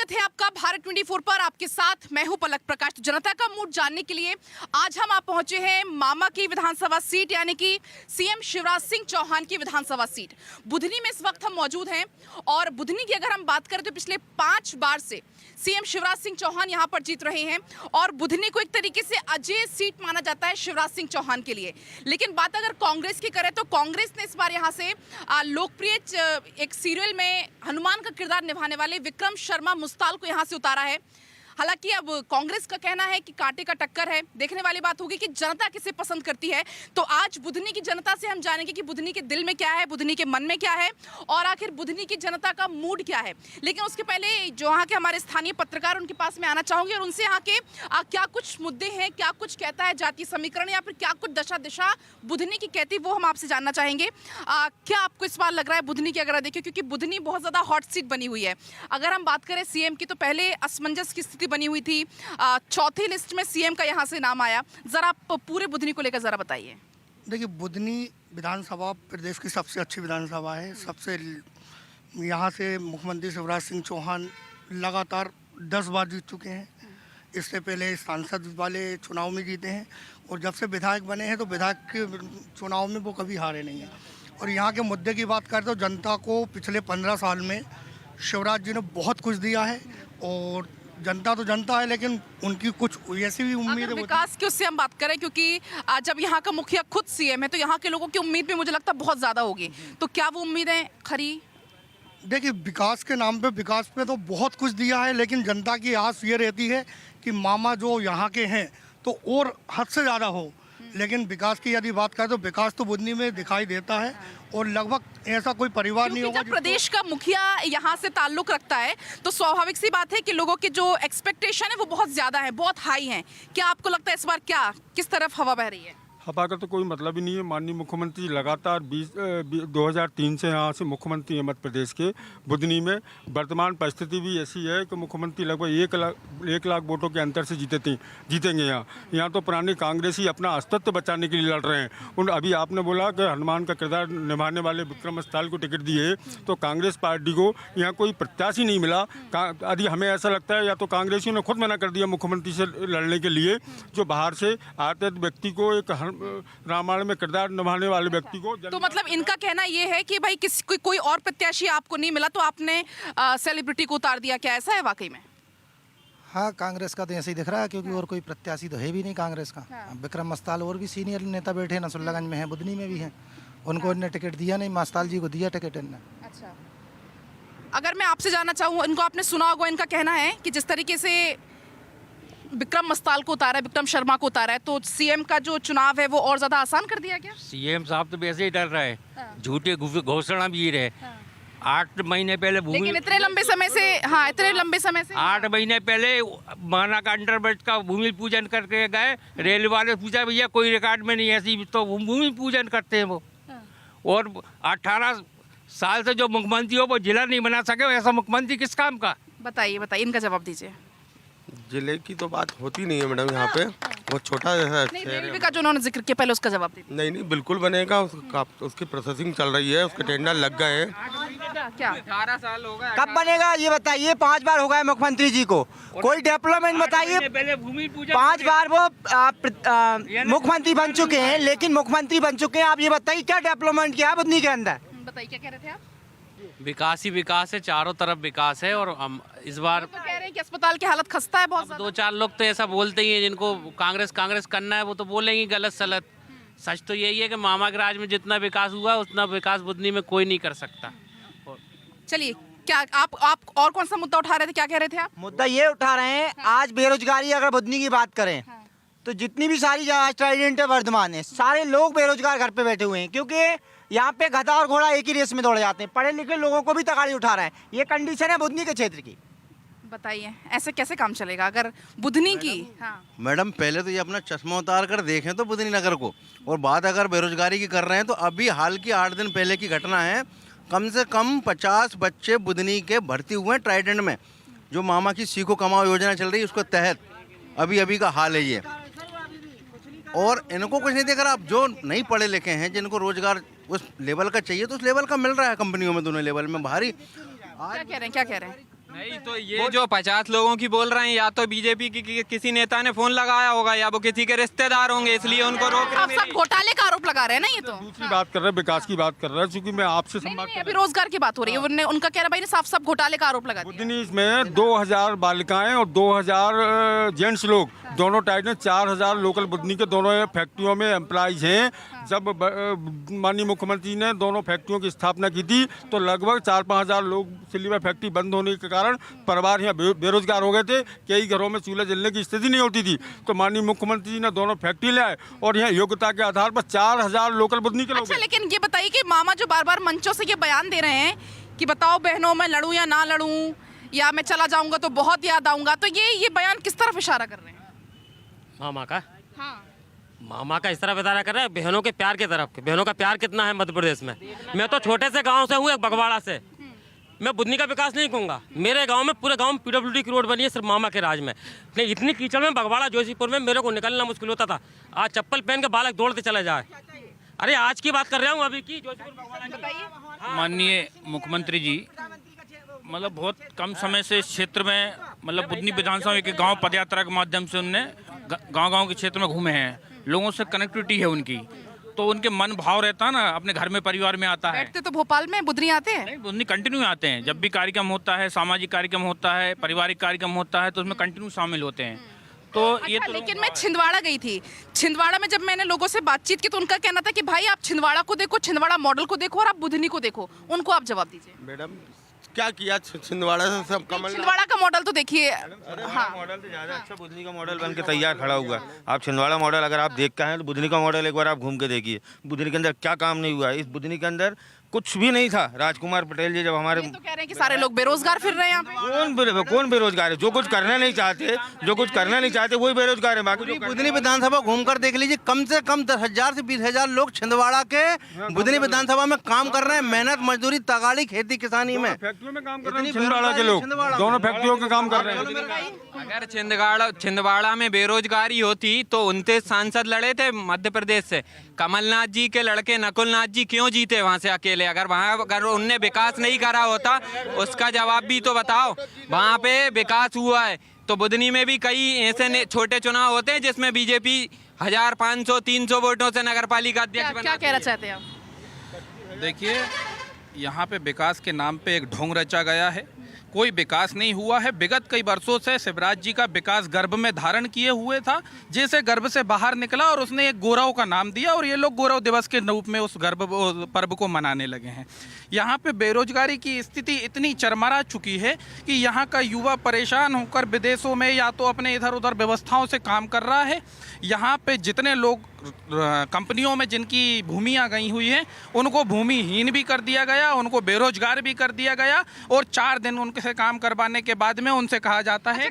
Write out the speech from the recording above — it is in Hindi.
स्वागत है आपका भारत 24 पर। आपके साथ मैं हूं पलक प्रकाश। तो जनता का मूड जानने के लिए आज हम आप पहुंचे हैं मामा की विधानसभा सीट यानी कि सीएम शिवराज सिंह चौहान की विधानसभा सीट बुधनी में इस वक्त हम मौजूद हैं। और बुधनी की अगर हम बात करें तो पिछले 5 बार से सीएम शिवराज सिंह चौहान यहां पर जीत रहे हैं और बुधनी को एक तरीके से अजय सीट माना जाता है शिवराज सिंह चौहान के लिए। लेकिन बात अगर कांग्रेस की करें तो कांग्रेस ने इस बार यहां से लोकप्रिय एक सीरियल में हनुमान का किरदार निभाने वाले विक्रम शर्मा मुस्ताल को यहां से उतारा है। हालांकि अब कांग्रेस का कहना है कि कांटे का टक्कर है। देखने वाली बात होगी कि जनता किसे पसंद करती है। तो आज बुधनी की जनता से हम जानेंगे कि बुधनी के दिल में क्या है, बुधनी के मन में क्या है और आखिर बुधनी की जनता का मूड क्या है। लेकिन उसके पहले जो यहाँ के हमारे स्थानीय पत्रकार उनके पास में आना चाहूंगी और उनसे यहाँ के क्या कुछ मुद्दे हैं, क्या कुछ कहता है जातीय समीकरण या फिर क्या कुछ दशा दिशा बुधनी की कहती, वो हम आपसे जानना चाहेंगे। क्या आपको इस बार लग रहा है बुधनी की अगर देखें, क्योंकि बुधनी बहुत ज़्यादा हॉट सीट बनी हुई है। अगर हम बात करें सीएम की तो पहले असमंजस की स्थिति बनी हुई थी, चौथी लिस्ट में सीएम का यहां से नाम आया। जरा आप पूरे बुधनी को लेकर जरा बताइए। देखिए, बुधनी विधानसभा प्रदेश की सबसे अच्छी विधानसभा है। सबसे यहाँ से मुख्यमंत्री शिवराज सिंह चौहान लगातार 10 बार जीत चुके हैं। इससे पहले सांसद वाले चुनाव में जीते हैं और जब से विधायक बने हैं तो विधायक के चुनाव में वो कभी हारे नहीं हैं। और यहाँ के मुद्दे की बात करें तो जनता को पिछले 15 साल में शिवराज जी ने बहुत कुछ दिया है और जनता तो जनता है, लेकिन उनकी कुछ ऐसी भी उम्मीद है। विकास की उससे हम बात करें, क्योंकि जब यहाँ का मुखिया खुद सीएम है तो यहाँ के लोगों की उम्मीद भी मुझे लगता है बहुत ज़्यादा होगी। तो क्या वो उम्मीदें खरी? देखिए, विकास के नाम पे विकास पे तो बहुत कुछ दिया है, लेकिन जनता की आस ये रहती है कि मामा जो यहाँ के हैं तो और हद से ज़्यादा हो। लेकिन विकास की यदि बात करें तो विकास तो बुधनी में दिखाई देता है और लगभग ऐसा कोई परिवार नहीं होगा। जब प्रदेश का मुखिया यहाँ से ताल्लुक रखता है तो स्वाभाविक सी बात है कि लोगों के जो एक्सपेक्टेशन है वो बहुत ज़्यादा है, बहुत हाई हैं। क्या आपको लगता है इस बार क्या किस तरफ हवा बह रही है? हवा का तो कोई मतलब ही नहीं है। माननीय मुख्यमंत्री लगातार 2003 से यहाँ से मुख्यमंत्री हैं मध्य प्रदेश के। बुधनी में वर्तमान परिस्थिति भी ऐसी है कि मुख्यमंत्री लगभग 1 लाख वोटों के अंतर से जीतेंगे। यहाँ तो पुरानी कांग्रेसी अपना अस्तित्व बचाने के लिए लड़ रहे हैं। अभी आपने बोला कि हनुमान का किरदार निभाने वाले विक्रम मुस्ताल को टिकट दिए तो कांग्रेस पार्टी को यहाँ कोई प्रत्याशी नहीं मिला। यदि हमें ऐसा लगता है या तो कांग्रेसियों ने खुद मना कर दिया मुख्यमंत्री से लड़ने के लिए, जो बाहर से आते व्यक्ति को एक रामायण में किरदार निभाने वाले व्यक्ति को। तो मतलब इनका कहना ये है कि भाई कोई और प्रत्याशी आपको नहीं मिला तो आपने सेलिब्रिटी को उतार दिया। क्या ऐसा है वाकई में? हाँ, कांग्रेस का तो ऐसे ही दिख रहा है, क्योंकि और कोई प्रत्याशी तो है भी नहीं कांग्रेस का। विक्रम मस्ताल और भी सीनियर नेता बैठे हैं, नसरुल्लागंज में है, बुधनी में भी हैं। उनको इन्हें टिकट दिया नहीं, मस्ताल जी को दिया टिकट इन्हें। अच्छा, अगर मैं आपसे जानना चाहूँ, इनको आपने सुना होगा, इनका कहना है कि जिस तरीके से विक्रम मस्ताल को उतारा है, विक्रम शर्मा को उतारा है, तो सीएम का जो चुनाव है वो और ज्यादा आसान कर दिया क्या? सीएम साहब तो वैसे ही डर रहे हैं, झूठे घोषणा भी रहे। 8 महीने पहले लेकिन इतने लंबे समय से, हाँ इतने लंबे समय से 8 महीने पहले माना का अंडरब्रिज का भूमि पूजन करके गए। रेल वाले पूछा भैया कोई रिकॉर्ड में नहीं ऐसी, तो भूमि पूजन करते हैं वो। और 18 साल से जो मुख्यमंत्री हो वो जिला नहीं बना सके, ऐसा मुख्यमंत्री किस काम का? बताइए इनका जवाब दीजिए। जिले की तो बात होती नहीं है मैडम, यहाँ पे वो छोटा जैसा नहीं, रेलवे का जो उन्होंने जिक्र किया पहले उसका जवाब दीजिए। नहीं बिल्कुल बनेगा। उसकी प्रोसेसिंग चल रही है, उसके टेंडर लग गए हैं। क्या 18 साल हो गए। कब बनेगा ये बताइए? 5 बार हो गए मुख्यमंत्री जी को, कोई डेवलपमेंट बताइए। पहले भूमि पूजन 5 बार वो मुख्यमंत्री बन चुके हैं, लेकिन मुख्यमंत्री बन चुके हैं, आप ये बताइए क्या डेवलपमेंट किया है बुधनी के अंदर? बताइए क्या कह रहे थे आप? विकास ही विकास है, चारों तरफ विकास है। और हम इस बार तो कह रहे हैं कि अस्पताल की हालत खस्ता है बहुत ज़्यादा। 2-4 लोग तो ऐसा बोलते ही हैं, जिनको कांग्रेस करना है वो तो बोलेंगे गलत सलत। सच तो यही है कि मामा के राज में जितना विकास हुआ उतना विकास बुधनी में कोई नहीं कर सकता। चलिए, क्या आप और कौन सा मुद्दा उठा रहे थे, क्या कह रहे थे आप? मुद्दा ये उठा रहे हैं, आज बेरोजगारी अगर बुधनी की बात करें तो जितनी भी सारी ट्राइडेंट है वर्धमान है, सारे लोग बेरोजगार घर पे बैठे हुए हैं, क्योंकि यहाँ पे गधा और घोड़ा एक ही रेस में दौड़ जाते हैं। पढ़े लिखे लोगों को भी तगाड़ी उठा रहे हैं, ये कंडीशन है बुधनी के क्षेत्र की। बताइए ऐसे कैसे काम चलेगा अगर बुधनी की? हाँ मैडम, पहले तो ये अपना चश्मा उतार कर देखें तो बुधनी नगर को, और बात अगर बेरोजगारी की कर रहे हैं तो अभी हाल की 8 दिन पहले की घटना है। कम से कम 50 बच्चे बुधनी के भर्ती हुए हैं ट्राइडेंट में, जो मामा की सीखो कमाओ योजना चल रही है उसके तहत। अभी का हाल है ये, और इनको कुछ नहीं देख रहा। अब जो नहीं पढ़े लिखे हैं, जिनको रोजगार उस लेवल का चाहिए तो उस लेवल का मिल रहा है कंपनियों में, दोनों लेवल में भारी। क्या कह रहे हैं? नहीं तो ये जो 50 लोगों की बोल रहे हैं, या तो बीजेपी की किसी नेता ने फोन लगाया होगा, या वो किसी के रिश्तेदार होंगे, इसलिए उनको रोक आप सब घोटाले का आरोप लगा रहे हैं ना, ये तो दूसरी बात कर रहे हैं, विकास की बात कर रहे हैं, क्योंकि मैं आपसे नहीं, संवाद नहीं, कर अभी रोजगार की बात हो रही है। उनका कह रहा भाई ने साफ साफ घोटाले का आरोप लगा दिया। बुधनी में 2000 बालिकाएं और 2000 जेंट्स लोग दोनों टाइट में 4000 लोकल बुधनी के दोनों फैक्ट्रियों में एम्प्लॉइज हैं। जब माननीय मुख्यमंत्री ने दोनों फैक्ट्रियों की स्थापना की थी तो लगभग 4-5 हज़ार लोग सिलीवर फैक्ट्री बंद होने के कारण परिवार यहाँ बेरोजगार हो गए थे। कई घरों में चूल्हा जलने की स्थिति नहीं होती थी, तो माननीय मुख्यमंत्री जी ने दोनों फैक्ट्री लाए और यहाँ योग्यता के आधार पर 4000 लोकल बुधनी के लोग अच्छा, हैं। लेकिन ये बताइए कि मामा जो बार बार मंचों से ये बयान दे रहे हैं कि बताओ बहनों मैं लड़ूं या ना लड़ूं, या मैं चला जाऊंगा तो बहुत याद आऊंगा, तो ये बयान किस तरफ इशारा कर रहे हैं? मामा का हाँ, मामा का इस तरह बता कर रहे हैं बहनों के प्यार की तरफ। बहनों का प्यार कितना है मध्य प्रदेश में। मैं तो छोटे से गांव से हूँ, एक बगवाड़ा से। मैं बुधनी का विकास नहीं कहूँगा। मेरे गांव में, पूरे गांव में पीडब्ल्यूडी की रोड बनी है सिर्फ मामा के राज में। नहीं, इतनी कीचड़ में बगवाड़ा जोशीपुर में मेरे को निकलना मुश्किल होता था। आज चप्पल पहन के बालक दौड़ते चले जाए। अरे आज की बात कर रहा हूँ, अभी की जोशीपुर बगवाड़ा की। माननीय मुख्यमंत्री जी मतलब बहुत कम समय से इस क्षेत्र में, मतलब बुधनी विधानसभा के गांव पदयात्रा के माध्यम से उनने गांव-गांव के क्षेत्र में घूमे हैं। लोगों से कनेक्टिविटी है उनकी, तो उनके मन भाव रहता है ना, अपने घर में परिवार में आता है। बैठते तो भोपाल में, बुधनी आते हैं? नहीं, बुधनी कंटिन्यू आते हैं। जब भी कार्यक्रम होता है, सामाजिक कार्यक्रम होता है, पारिवारिक कार्यक्रम होता है, तो उसमें कंटिन्यू शामिल होते हैं। तो ये अच्छा, तो लेकिन मैं छिंदवाड़ा गई थी। छिंदवाड़ा में जब मैंने लोगों से बातचीत की तो उनका कहना था कि भाई आप छिंदवाड़ा को देखो, छिंदवाड़ा मॉडल को देखो और आप बुधनी को देखो। उनको आप जवाब दीजिए। मैडम क्या किया छिंदवाड़ा से सब कमल छिंदवाड़ा का मॉडल तो देखिए। हाँ, मॉडल तो ज़्यादा अच्छा बुधनी का मॉडल बन के तैयार खड़ा हुआ है। आप छिंदवाड़ा मॉडल अगर आप देख के आए तो बुधनी का मॉडल एक बार आप घूम के देखिए। बुधनी के अंदर क्या काम नहीं हुआ है। इस बुधनी के अंदर कुछ भी नहीं था। राजकुमार पटेल जी जब हमारे ये तो कह रहे हैं कि सारे लोग बेरोजगार फिर रहे हैं यहाँ पे। कौन बेरोजगार है? जो कुछ करना नहीं चाहते वही बेरोजगार है। बाकी बुधनी विधानसभा घूमकर देख लीजिए, कम से कम 10,000 से 20,000 लोग छिंदवाड़ा के बुधनी विधानसभा में काम कर रहे हैं। मेहनत मजदूरी, तगाड़ी, खेती किसानी में फैक्ट्रियों में काम कर रहे हैं छिंदवाड़ा के लोग, दोनों फैक्ट्रियों के काम कर रहे हैं। अगर छिंदवाड़ा में बेरोजगारी होती तो 29 सांसद लड़े थे मध्य प्रदेश से। कमलनाथ जी के लड़के नकुलनाथ जी क्यों जीते वहाँ से अकेले? अगर उनने विकास नहीं करा होता उसका जवाब भी तो बताओ। वहाँ पे विकास हुआ है तो बुधनी में भी कई ऐसे छोटे चुनाव होते हैं जिसमें बीजेपी 1000, 500, 300 वोटों से नगर पालिका अध्यक्ष क्या कहना चाहते हैं आप? देखिए, यहाँ पे विकास के नाम पे एक ढोंग रचा गया है। कोई विकास नहीं हुआ है। विगत कई वर्षों से शिवराज जी का विकास गर्भ में धारण किए हुए था, जैसे गर्भ से बाहर निकला और उसने एक गौरव का नाम दिया और ये लोग गौरव दिवस के रूप में उस गर्भ पर्व को मनाने लगे हैं। यहाँ पे बेरोजगारी की स्थिति इतनी चरमरा चुकी है कि यहाँ का युवा परेशान होकर विदेशों में या तो अपने इधर उधर व्यवस्थाओं से काम कर रहा है। यहाँ पे जितने लोग कंपनियों में जिनकी भूमियाँ गई हुई हैं उनको भूमिहीन भी कर दिया गया, उनको बेरोजगार भी कर दिया गया और 4 दिन उनसे काम करवाने के बाद में उनसे कहा जाता है